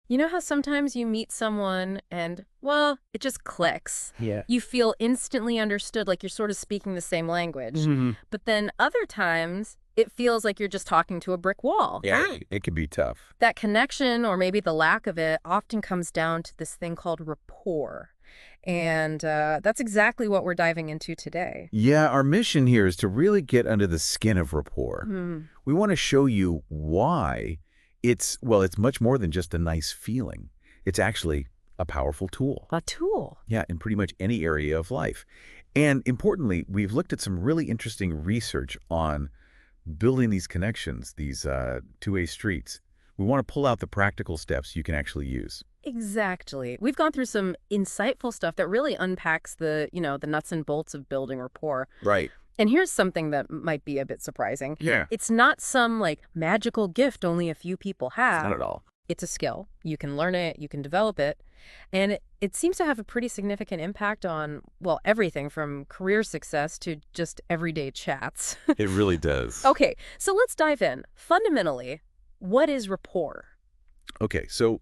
You know how sometimes you meet someone and, well, it just clicks. Yeah. You feel instantly understood, like you're sort of speaking the same language. Hmm. But then other times, it feels like you're just talking to a brick wall. Yeah, it can be tough. That connection, or maybe the lack of it, often comes down to this thing called rapport. And that's exactly what we're diving into today. Yeah, our mission here is to really get under the skin of rapport. Hmm. We want to show you why it's much more than just a nice feeling. It's actually a powerful tool. A tool. Yeah, in pretty much any area of life. And importantly, we've looked at some really interesting research on building these connections, these two-way streets. We want to pull out the practical steps you can actually use. Exactly. We've gone through some insightful stuff that really unpacks the nuts and bolts of building rapport. Right. And here's something that might be a bit surprising. Yeah. It's not some like magical gift only a few people have. Not at all. It's a skill. You can learn it, you can develop it. And it seems to have a pretty significant impact on, well, everything from career success to just everyday chats. It really does. Okay, so let's dive in. Fundamentally, what is rapport? Okay, so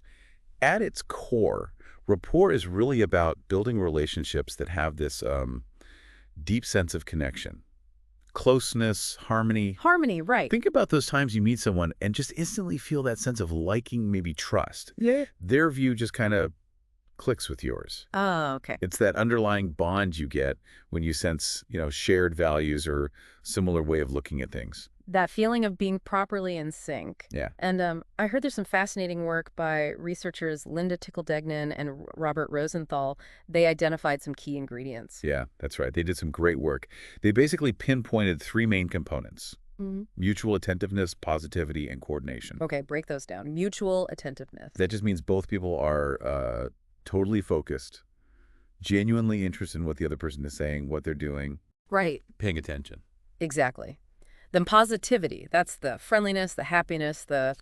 at its core, rapport is really about building relationships that have this deep sense of connection, closeness, harmony. Harmony, right. Think about those times you meet someone and just instantly feel that sense of liking, maybe trust. Yeah. Their view just kind of clicks with yours. Oh, okay. It's that underlying bond you get when you sense, shared values or similar way of looking at things. That feeling of being properly in sync. Yeah. And I heard there's some fascinating work by researchers Linda Tickle-Degnan and Robert Rosenthal. They identified some key ingredients. Yeah, that's right. They did some great work. They basically pinpointed three main components: mutual attentiveness, positivity, and coordination. Okay, break those down. Mutual attentiveness. That just means both people are totally focused, genuinely interested in what the other person is saying, what they're doing. Right. Paying attention. Exactly. Then positivity. That's the friendliness, the happiness, the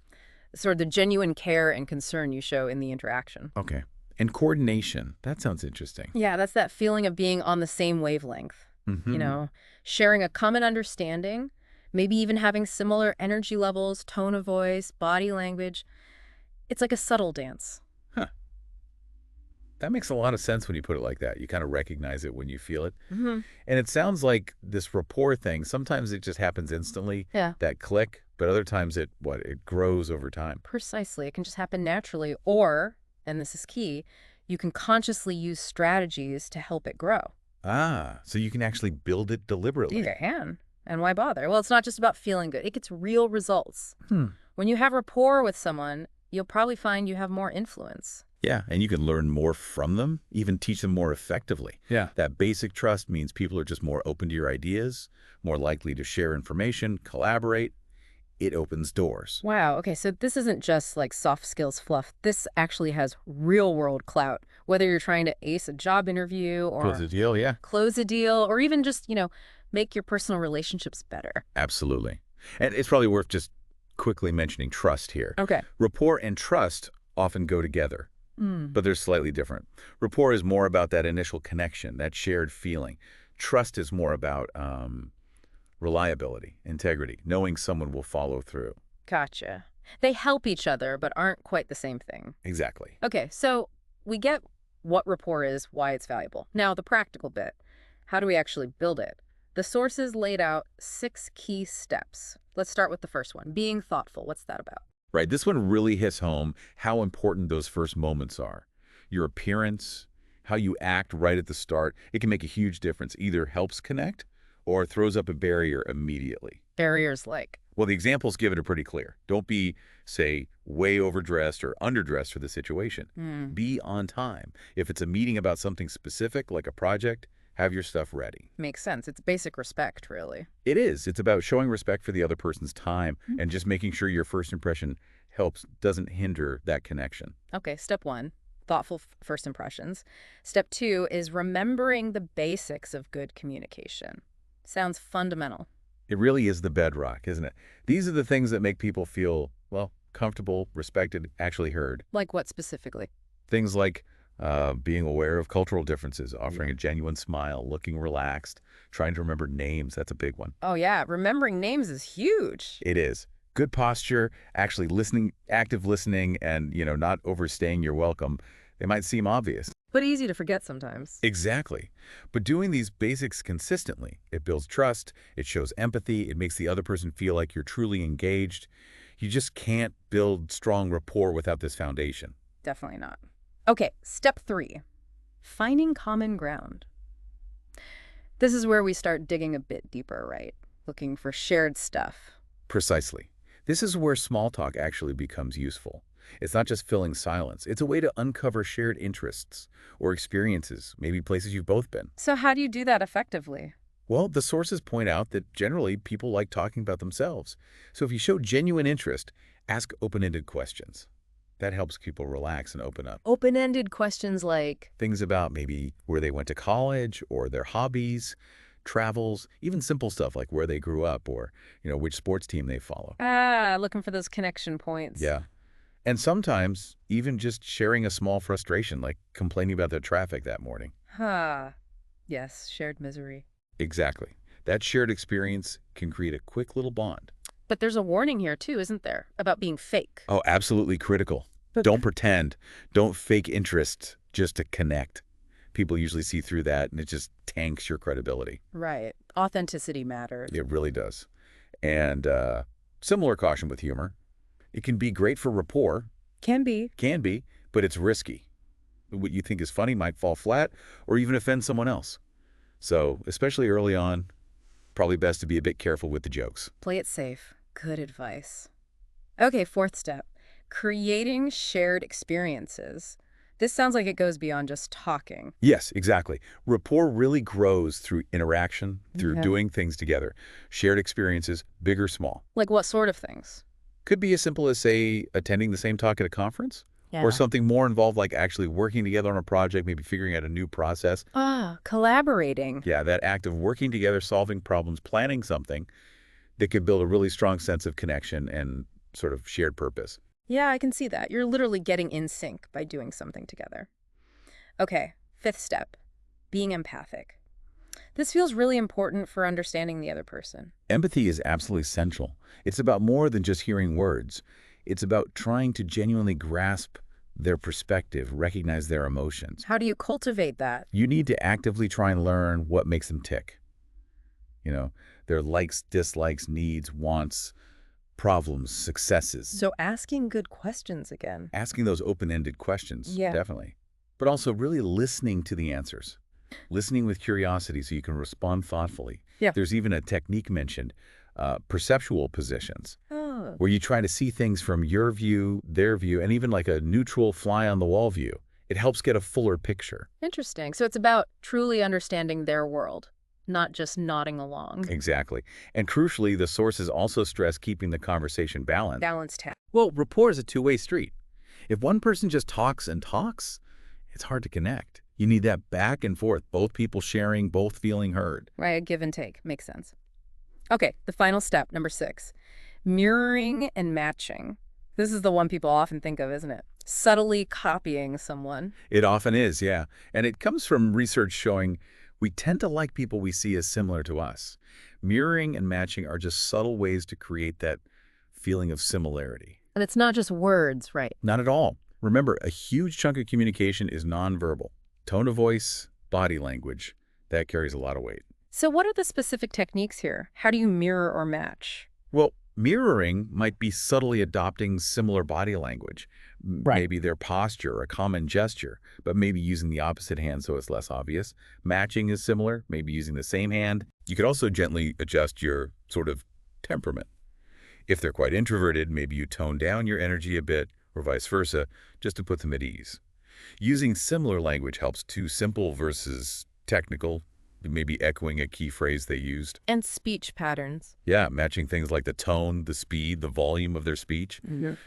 sort of the genuine care and concern you show in the interaction. Okay. And coordination. That sounds interesting. Yeah, that's that feeling of being on the same wavelength. Mm-hmm. Sharing a common understanding, maybe even having similar energy levels, tone of voice, body language. It's like a subtle dance. Huh. That makes a lot of sense when you put it like that. You kind of recognize it when you feel it. Mm-hmm. And it sounds like this rapport thing, sometimes it just happens instantly, Yeah. that click, but other times it grows over time. Precisely. It can just happen naturally. Or, and this is key, you can consciously use strategies to help it grow. Ah, so you can actually build it deliberately. You can. And why bother? Well, it's not just about feeling good. It gets real results. When you have rapport with someone, you'll probably find you have more influence. Yeah, and you can learn more from them, even teach them more effectively. Yeah. That basic trust means people are just more open to your ideas, more likely to share information, collaborate. It opens doors. Wow. Okay. So this isn't just like soft skills fluff. This actually has real world clout. Whether you're trying to ace a job interview or Close the deal, yeah. close a deal or even just, make your personal relationships better. Absolutely. And it's probably worth just quickly mentioning trust here. Okay. Rapport and trust often go together, but they're slightly different. Rapport is more about that initial connection, that shared feeling. Trust is more about reliability, integrity, knowing someone will follow through. Gotcha. They help each other, but aren't quite the same thing. Exactly. Okay. So we get what rapport is, why it's valuable. Now, the practical bit. How do we actually build it? The sources laid out 6 key steps. Let's start with the first one, being thoughtful. What's that about? Right. This one really hits home how important those first moments are. Your appearance, how you act right at the start, it can make a huge difference. Either helps connect or throws up a barrier immediately. Barriers like. Well, the examples give it are pretty clear. Don't be, say, way overdressed or underdressed for the situation. Be on time. If it's a meeting about something specific, like a project, have your stuff ready. Makes sense. It's basic respect, really. It is. It's about showing respect for the other person's time and just making sure your first impression doesn't hinder that connection. Okay, step 1, thoughtful first impressions. Step 2 is remembering the basics of good communication. Sounds fundamental. It really is the bedrock, isn't it? These are the things that make people feel, well, comfortable, respected, actually heard. Like what specifically? Things like being aware of cultural differences, offering a genuine smile, looking relaxed, trying to remember names. That's a big one. Oh, yeah. Remembering names is huge. It is. Good posture, actually listening, active listening, and, not overstaying your welcome, they might seem obvious. But easy to forget sometimes. Exactly. But doing these basics consistently, it builds trust, it shows empathy, it makes the other person feel like you're truly engaged. You just can't build strong rapport without this foundation. Definitely not. Okay, step 3, finding common ground. This is where we start digging a bit deeper, right? Looking for shared stuff. Precisely. This is where small talk actually becomes useful. It's not just filling silence. It's a way to uncover shared interests or experiences, maybe places you've both been. So how do you do that effectively? Well, the sources point out that generally people like talking about themselves. So if you show genuine interest, ask open-ended questions. That helps people relax and open up. Open-ended questions like, Things about maybe where they went to college or their hobbies, travels, even simple stuff like where they grew up or, which sports team they follow. looking for those connection points. Yeah. And sometimes even just sharing a small frustration, like complaining about the traffic that morning. Yes, shared misery. Exactly. That shared experience can create a quick little bond. But there's a warning here too, isn't there? About being fake. Oh, absolutely critical. But Don't pretend. Don't fake interest just to connect. People usually see through that, and it just tanks your credibility. right. Authenticity matters. It really does. And similar caution with humor. It can be great for rapport, Can be. but it's risky. What you think is funny might fall flat or even offend someone else. So, especially early on, probably best to be a bit careful with the jokes. Play it safe. Good advice. Okay, 4th step. Creating shared experiences. This sounds like it goes beyond just talking. Yes, exactly. Rapport really grows through interaction, through Okay. doing things together. Shared experiences, big or small. Like what sort of things? Could be as simple as, say, attending the same talk at a conference, or something more involved like actually working together on a project, maybe figuring out a new process. Collaborating. Yeah, that act of working together, solving problems, planning something that could build a really strong sense of connection and sort of shared purpose. Yeah, I can see that. You're literally getting in sync by doing something together. Okay, 5th step. Being empathic. This feels really important for understanding the other person. Empathy is absolutely essential. It's about more than just hearing words. It's about trying to genuinely grasp their perspective, recognize their emotions. How do you cultivate that? You need to actively try and learn what makes them tick. Their likes, dislikes, needs, wants, problems, successes. So asking good questions again. Asking those open-ended questions, Yeah. definitely. But also really listening to the answers. Listening with curiosity so you can respond thoughtfully. Yeah. There's even a technique mentioned, perceptual positions, Oh, where you try to see things from your view, their view, and even like a neutral fly-on-the-wall view. It helps get a fuller picture. interesting. So it's about truly understanding their world, not just nodding along. Exactly. And crucially, the sources also stress keeping the conversation balanced. Balanced tap. Well, rapport is a two-way street. If one person just talks and talks, it's hard to connect. You need that back and forth, both people sharing, both feeling heard. Right, a give and take. Makes sense. Okay, the final step, number 6. Mirroring and matching. This is the one people often think of, isn't it? Subtly copying someone. It often is, yeah. And it comes from research showing we tend to like people we see as similar to us. Mirroring and matching are just subtle ways to create that feeling of similarity. And it's not just words, right? Not at all. Remember, a huge chunk of communication is nonverbal. Tone of voice, body language, that carries a lot of weight. So what are the specific techniques here? How do you mirror or match? Well, mirroring might be subtly adopting similar body language. Maybe their posture, a common gesture, but maybe using the opposite hand so it's less obvious. Matching is similar, maybe using the same hand. You could also gently adjust your sort of temperament. If they're quite introverted, maybe you tone down your energy a bit, or vice versa, just to put them at ease. Using similar language helps too, simple versus technical, maybe echoing a key phrase they used. And speech patterns. Yeah, matching things like the tone, the speed, the volume of their speech.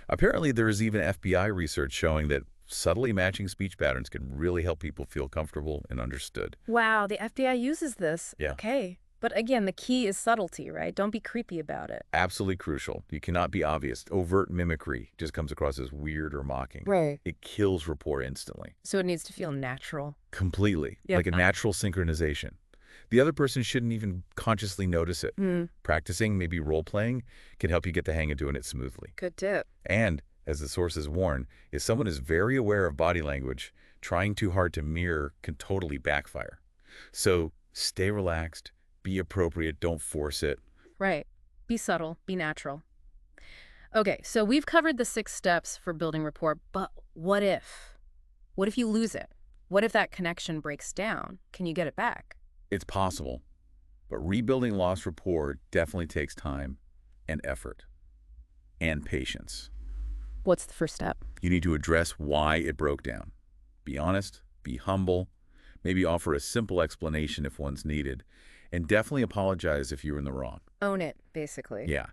Apparently, there is even FBI research showing that subtly matching speech patterns can really help people feel comfortable and understood. Wow, the FBI uses this. Yeah. Okay. But again, the key is subtlety, right? Don't be creepy about it. Absolutely crucial. You cannot be obvious. Overt mimicry just comes across as weird or mocking. Right. It kills rapport instantly. So it needs to feel natural. Completely. Yep. Like a natural synchronization. The other person shouldn't even consciously notice it. Hmm, Practicing, maybe role-playing, can help you get the hang of doing it smoothly. good tip. And, as the sources warn, if someone is very aware of body language, trying too hard to mirror can totally backfire. So stay relaxed, be appropriate, don't force it. Right. Be subtle, be natural. Okay, so we've covered the 6 steps for building rapport, but what if? What if you lose it? What if that connection breaks down? Can you get it back? It's possible, but rebuilding lost rapport definitely takes time and effort and patience. What's the first step? You need to address why it broke down. Be honest, be humble, maybe offer a simple explanation if one's needed, and definitely apologize if you're in the wrong. Own it, basically. Yeah.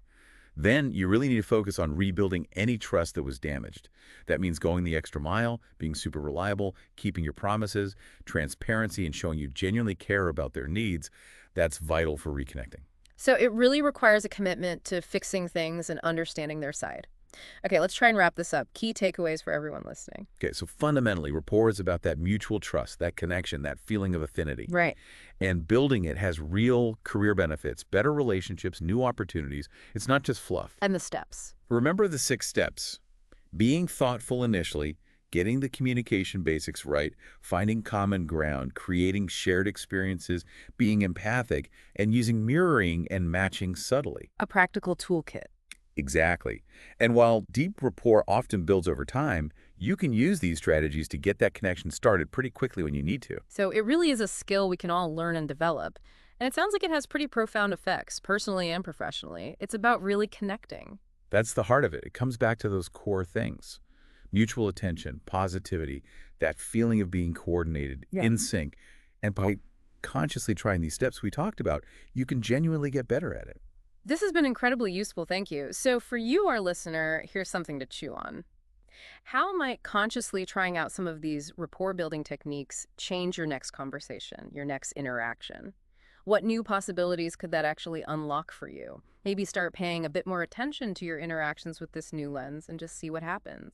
Then you really need to focus on rebuilding any trust that was damaged. That means going the extra mile, being super reliable, keeping your promises, transparency, and showing you genuinely care about their needs. That's vital for reconnecting. So it really requires a commitment to fixing things and understanding their side. Okay, let's try and wrap this up. Key takeaways for everyone listening. Okay, so fundamentally, rapport is about that mutual trust, that connection, that feeling of affinity. Right. And building it has real career benefits, better relationships, new opportunities. It's not just fluff. And the steps. Remember the 6 steps. Being thoughtful initially, getting the communication basics right, finding common ground, creating shared experiences, being empathic, and using mirroring and matching subtly. A practical toolkit. Exactly. And while deep rapport often builds over time, you can use these strategies to get that connection started pretty quickly when you need to. So it really is a skill we can all learn and develop. And it sounds like it has pretty profound effects, personally and professionally. It's about really connecting. That's the heart of it. It comes back to those core things. Mutual attention, positivity, that feeling of being coordinated, Yeah. in sync. And by consciously trying these steps we talked about, you can genuinely get better at it. This has been incredibly useful, thank you. So for you, our listener, here's something to chew on. How might consciously trying out some of these rapport building techniques change your next conversation, your next interaction? What new possibilities could that actually unlock for you? Maybe start paying a bit more attention to your interactions with this new lens and just see what happens.